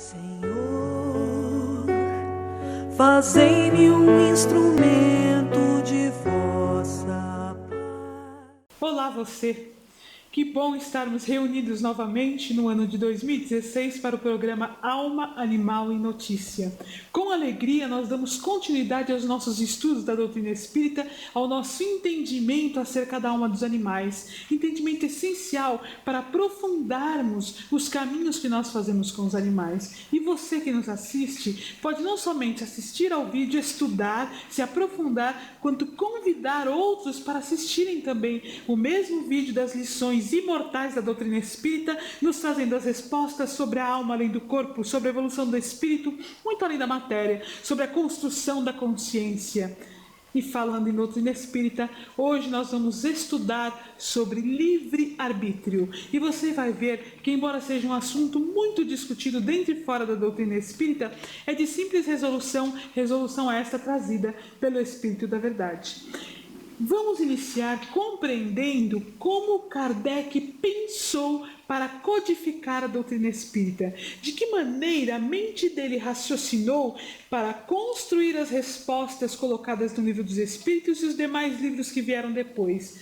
Senhor, fazei-me um instrumento de vossa paz. Olá você! Que bom estarmos reunidos novamente no ano de 2016 para o programa Alma, Animal e Notícia. Com alegria, nós damos continuidade aos nossos estudos da doutrina espírita, ao nosso entendimento acerca da alma dos animais. Entendimento essencial para aprofundarmos os caminhos que nós fazemos com os animais. E você que nos assiste, pode não somente assistir ao vídeo, estudar, se aprofundar, quanto convidar outros para assistirem também o mesmo vídeo das lições imortais da doutrina espírita, nos trazendo as respostas sobre a alma além do corpo, sobre a evolução do espírito, muito além da matéria, sobre a construção da consciência. E falando em doutrina espírita, hoje nós vamos estudar sobre livre-arbítrio. E você vai ver que, embora seja um assunto muito discutido dentro e fora da doutrina espírita, é de simples resolução esta trazida pelo Espírito da Verdade. Vamos iniciar compreendendo como Kardec pensou para codificar a doutrina espírita. De que maneira a mente dele raciocinou para construir as respostas colocadas no Livro dos Espíritos e os demais livros que vieram depois.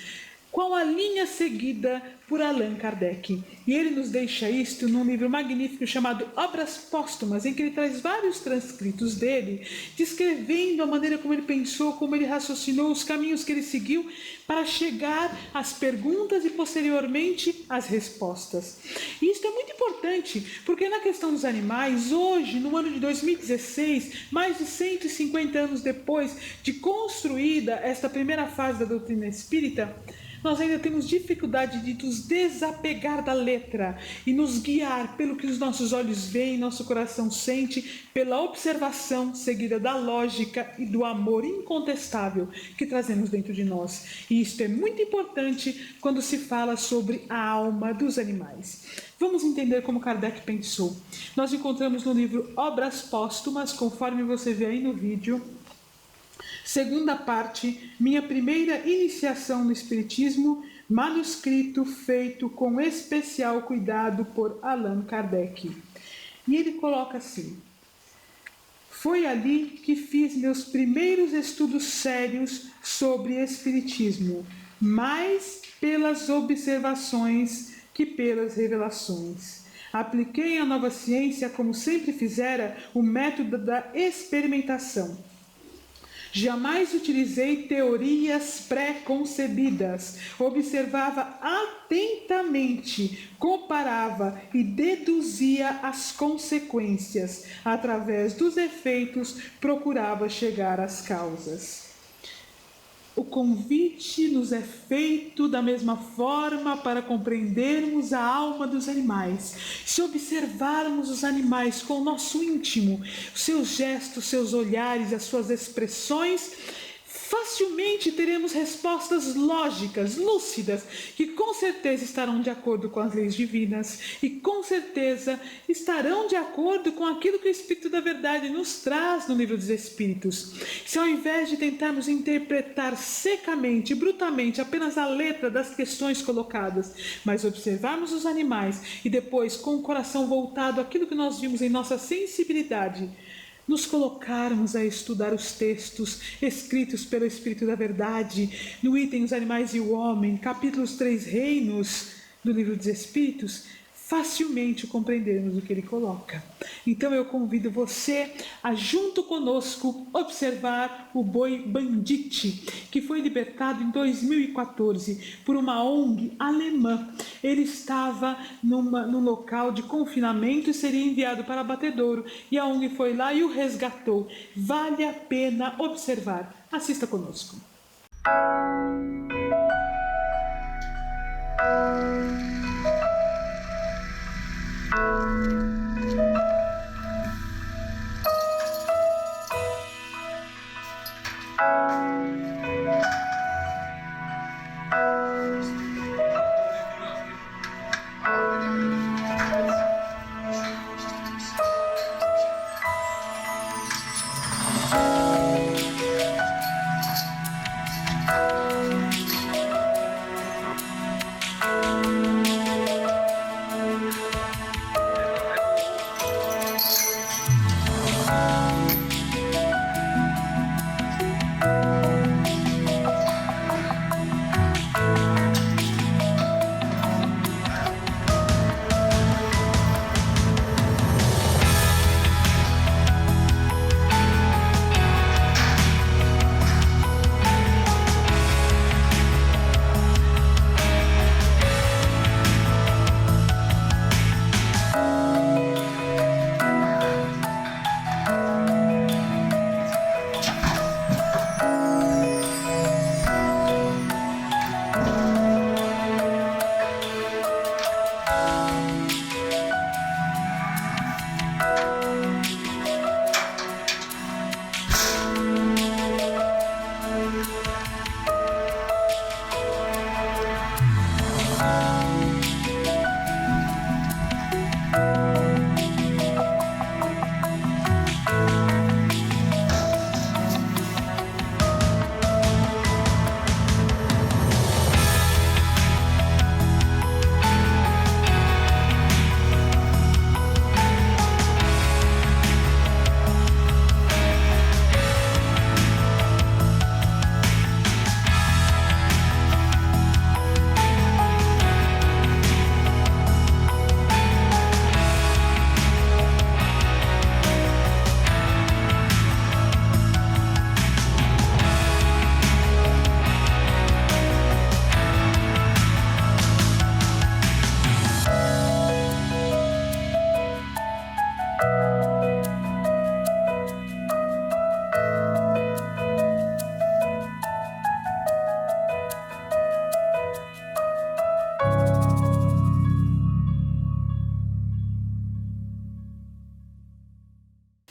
Qual a linha seguida por Allan Kardec? E ele nos deixa isto num livro magnífico chamado Obras Póstumas, em que ele traz vários transcritos dele, descrevendo a maneira como ele pensou, como ele raciocinou, os caminhos que ele seguiu para chegar às perguntas e posteriormente às respostas. E isso é muito importante, porque na questão dos animais, hoje, no ano de 2016, mais de 150 anos depois de construída esta primeira fase da doutrina espírita, nós ainda temos dificuldade de nos desapegar da letra e nos guiar pelo que os nossos olhos veem, nosso coração sente, pela observação seguida da lógica e do amor incontestável que trazemos dentro de nós. E isto é muito importante quando se fala sobre a alma dos animais. Vamos entender como Kardec pensou. Nós encontramos no livro Obras Póstumas, conforme você vê aí no vídeo, segunda parte, minha primeira iniciação no Espiritismo, manuscrito feito com especial cuidado por Allan Kardec. E ele coloca assim: foi ali que fiz meus primeiros estudos sérios sobre Espiritismo, mais pelas observações que pelas revelações. Apliquei à nova ciência, como sempre fizera, o método da experimentação. Jamais utilizei teorias pré-concebidas. Observava atentamente, comparava e deduzia as consequências. Através dos efeitos, procurava chegar às causas. O convite nos é feito da mesma forma para compreendermos a alma dos animais. Se observarmos os animais com o nosso íntimo, os seus gestos, seus olhares, as suas expressões, facilmente teremos respostas lógicas, lúcidas, que com certeza estarão de acordo com as leis divinas e com certeza estarão de acordo com aquilo que o Espírito da Verdade nos traz no Livro dos Espíritos. Se ao invés de tentarmos interpretar secamente, brutalmente, apenas a letra das questões colocadas, mas observarmos os animais e depois, com o coração voltado àquilo que nós vimos em nossa sensibilidade, nos colocarmos a estudar os textos escritos pelo Espírito da Verdade, no item Os Animais e o Homem, capítulos 3 Reinos do Livro dos Espíritos, facilmente compreendermos o que ele coloca. Então eu convido você a, junto conosco, observar o boi Bandit, que foi libertado em 2014 por uma ONG alemã. Ele estava num local de confinamento e seria enviado para abatedouro, e a ONG foi lá e o resgatou. Vale a pena observar. Assista conosco.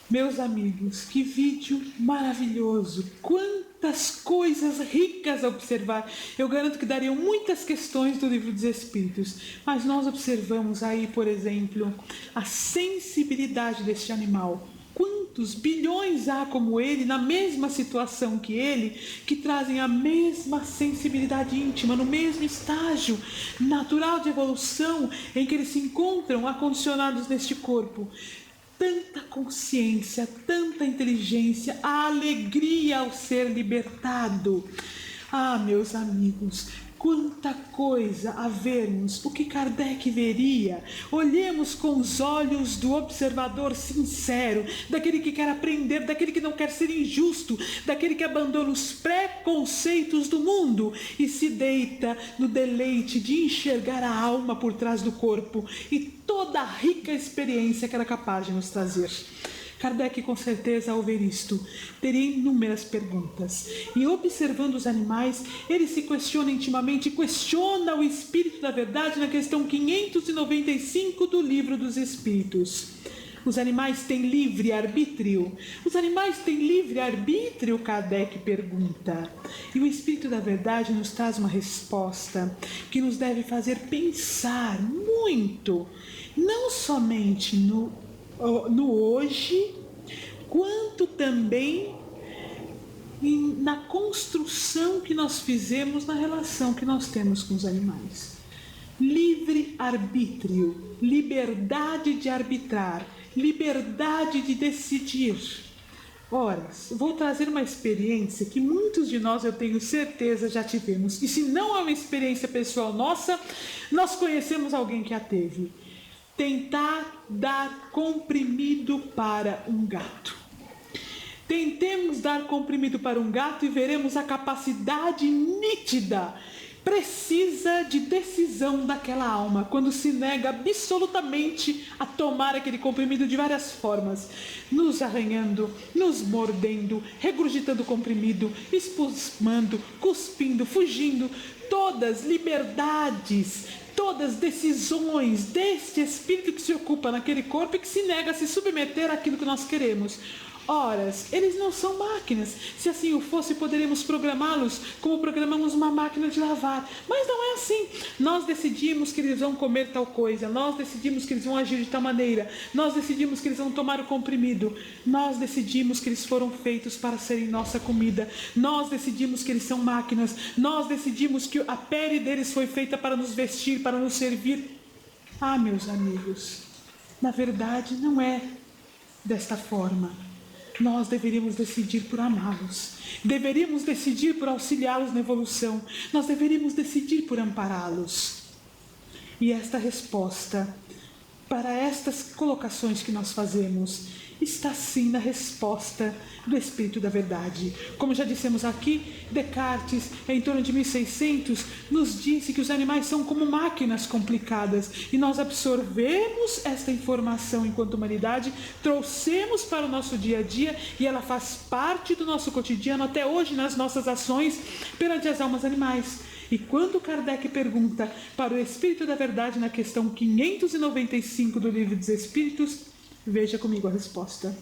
Meus amigos, que vídeo maravilhoso! Quantas coisas ricas a observar! Eu garanto que dariam muitas questões do Livro dos Espíritos, mas nós observamos aí, por exemplo, a sensibilidade deste animal. Quantos bilhões há como ele, na mesma situação que ele, que trazem a mesma sensibilidade íntima, no mesmo estágio natural de evolução em que eles se encontram acondicionados neste corpo. Tanta consciência, tanta inteligência, a alegria ao ser libertado. Ah, meus amigos, quanta coisa a vermos, o que Kardec veria. Olhemos com os olhos do observador sincero, daquele que quer aprender, daquele que não quer ser injusto, daquele que abandona os preconceitos do mundo e se deita no deleite de enxergar a alma por trás do corpo e toda a rica experiência que era capaz de nos trazer. Kardec, com certeza, ao ver isto, teria inúmeras perguntas. E observando os animais, ele se questiona intimamente, questiona o Espírito da Verdade na questão 595 do Livro dos Espíritos. Os animais têm livre-arbítrio? Os animais têm livre-arbítrio? Kardec pergunta. E o Espírito da Verdade nos traz uma resposta que nos deve fazer pensar muito, não somente no hoje, quanto também na construção que nós fizemos na relação que nós temos com os animais. Livre-arbítrio, liberdade de arbitrar, liberdade de decidir. Ora, vou trazer uma experiência que muitos de nós, eu tenho certeza, já tivemos. E se não é uma experiência pessoal nossa, nós conhecemos alguém que a teve. Tentar dar comprimido para um gato. Tentemos dar comprimido para um gato e veremos a capacidade nítida, precisa de decisão daquela alma, quando se nega absolutamente a tomar aquele comprimido de várias formas, nos arranhando, nos mordendo, regurgitando o comprimido, espumando, cuspindo, fugindo, todas liberdades, todas decisões deste espírito que se ocupa naquele corpo e que se nega a se submeter àquilo que nós queremos. Ora, eles não são máquinas. Se assim o fosse, poderíamos programá-los como programamos uma máquina de lavar. Mas não é assim. Nós decidimos que eles vão comer tal coisa. Nós decidimos que eles vão agir de tal maneira. Nós decidimos que eles vão tomar o comprimido. Nós decidimos que eles foram feitos para serem nossa comida. Nós decidimos que eles são máquinas. Nós decidimos que a pele deles foi feita para nos vestir, para nos servir. Ah, meus amigos, na verdade não é desta forma. Nós deveríamos decidir por amá-los, deveríamos decidir por auxiliá-los na evolução, nós deveríamos decidir por ampará-los. E esta resposta para estas colocações que nós fazemos está sim na resposta do Espírito da Verdade. Como já dissemos aqui, Descartes, em torno de 1600, nos disse que os animais são como máquinas complicadas e nós absorvemos esta informação enquanto humanidade, trouxemos para o nosso dia a dia e ela faz parte do nosso cotidiano até hoje nas nossas ações perante as almas animais. E quando Kardec pergunta para o Espírito da Verdade na questão 595 do Livro dos Espíritos, veja comigo a resposta.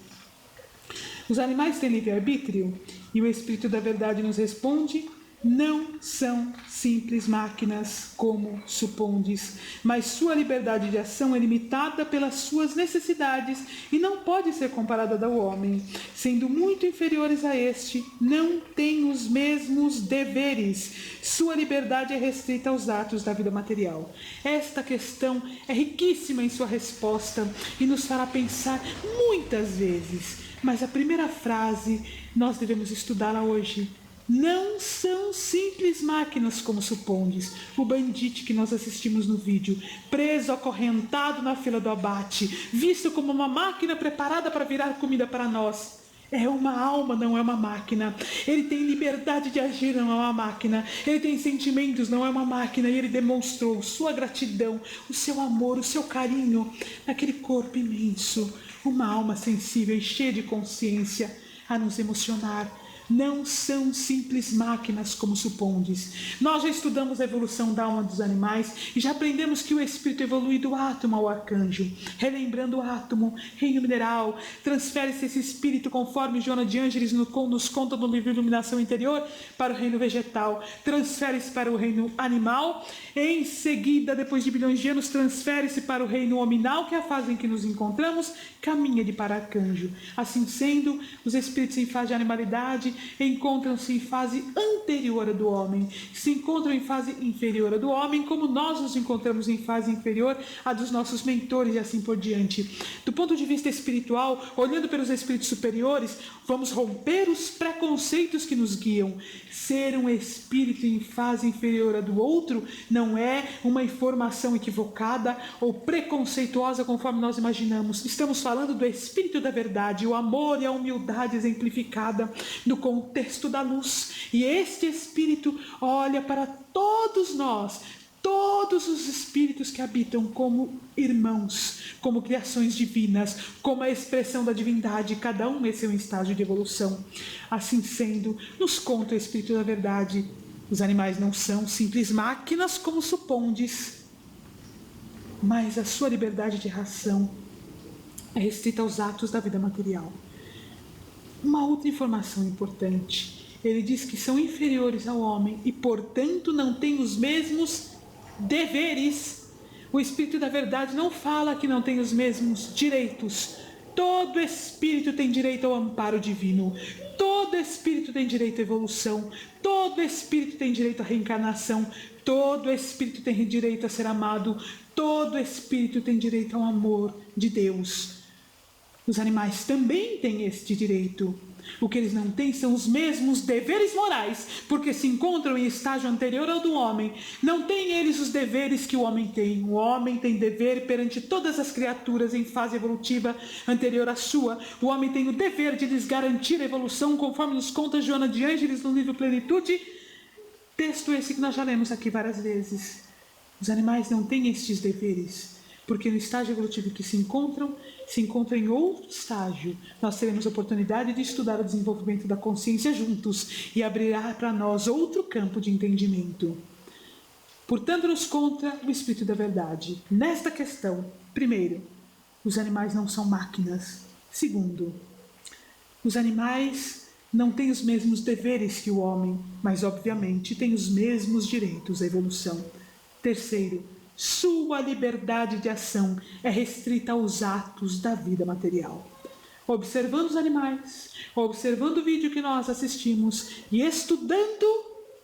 Os animais têm livre-arbítrio? E o Espírito da Verdade nos responde: não são simples máquinas, como supondes, mas sua liberdade de ação é limitada pelas suas necessidades e não pode ser comparada ao homem. Sendo muito inferiores a este, não têm os mesmos deveres. Sua liberdade é restrita aos atos da vida material. Esta questão é riquíssima em sua resposta e nos fará pensar muitas vezes. Mas a primeira frase, nós devemos estudá-la hoje. Não são simples máquinas como supondes. O bandido que nós assistimos no vídeo, preso, acorrentado na fila do abate, visto como uma máquina preparada para virar comida para nós. É uma alma, não é uma máquina. Ele tem liberdade de agir, não é uma máquina. Ele tem sentimentos, não é uma máquina. E ele demonstrou sua gratidão, o seu amor, o seu carinho naquele corpo imenso. Uma alma sensível e cheia de consciência a nos emocionar. não são simples máquinas como supondes. Nós já estudamos a evolução da alma dos animais e já aprendemos que o espírito evolui do átomo ao arcanjo. Relembrando o átomo, reino mineral, transfere-se esse espírito conforme Joana de Ângeles nos conta no livro Iluminação Interior para o reino vegetal, transfere-se para o reino animal, em seguida, depois de bilhões de anos, transfere-se para o reino hominal, que é a fase em que nos encontramos, caminha de para arcanjo. Assim sendo, os espíritos em fase de animalidade encontram-se em fase anterior à do homem, se encontram em fase inferior à do homem, como nós nos encontramos em fase inferior à dos nossos mentores e assim por diante. Do ponto de vista espiritual, olhando pelos espíritos superiores, vamos romper os preconceitos que nos guiam. Ser um espírito em fase inferior à do outro não é uma informação equivocada ou preconceituosa conforme nós imaginamos. Estamos falando do espírito da verdade, o amor e a humildade exemplificada no contexto da luz. E este espírito olha para todos nós, todos os espíritos que habitam como irmãos, como criações divinas, como a expressão da divindade, cada um em seu estágio de evolução. Assim sendo, nos conta o espírito da verdade, os animais não são simples máquinas como supondes, mas a sua liberdade de ração é restrita aos atos da vida material. Uma outra informação importante, ele diz que são inferiores ao homem e, portanto, não têm os mesmos deveres. O espírito da verdade não fala que não tem os mesmos direitos. Todo espírito tem direito ao amparo divino. Todo espírito tem direito à evolução. Todo espírito tem direito à reencarnação. Todo espírito tem direito a ser amado. Todo espírito tem direito ao amor de Deus. Os animais também têm este direito. O que eles não têm são os mesmos deveres morais, porque se encontram em estágio anterior ao do homem. Não têm eles os deveres que o homem tem. O homem tem dever perante todas as criaturas em fase evolutiva anterior à sua. O homem tem o dever de lhes garantir a evolução, conforme nos conta Joana de Ângeles no livro Plenitude. Texto esse que nós já lemos aqui várias vezes. Os animais não têm estes deveres, porque no estágio evolutivo que se encontram em outro estágio. Nós teremos a oportunidade de estudar o desenvolvimento da consciência juntos e abrirá para nós outro campo de entendimento. Portanto, nos conta o Espírito da Verdade. Nesta questão, primeiro, os animais não são máquinas. Segundo, os animais não têm os mesmos deveres que o homem, mas obviamente têm os mesmos direitos à evolução. Terceiro, sua liberdade de ação é restrita aos atos da vida material. Observando os animais, observando o vídeo que nós assistimos e estudando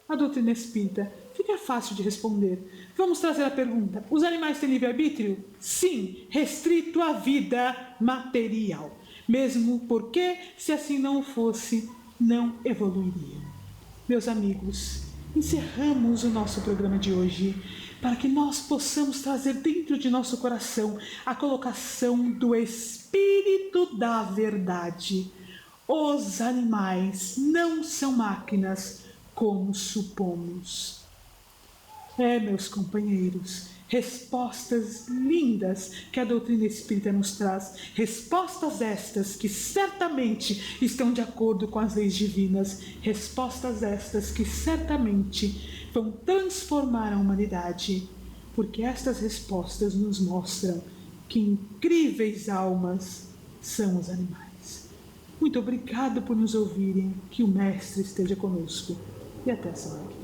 a doutrina espírita, fica fácil de responder. Vamos trazer a pergunta: os animais têm livre-arbítrio? Sim, restrito à vida material. Mesmo porque, se assim não fosse, não evoluiriam. Meus amigos, encerramos o nosso programa de hoje para que nós possamos trazer dentro de nosso coração a colocação do Espírito da Verdade. Os animais não são máquinas como supomos. Meus companheiros, respostas lindas que a doutrina espírita nos traz, respostas estas que certamente estão de acordo com as leis divinas, respostas estas que certamente vão transformar a humanidade, porque estas respostas nos mostram que incríveis almas são os animais. Muito obrigado por nos ouvirem, que o Mestre esteja conosco e até a semana.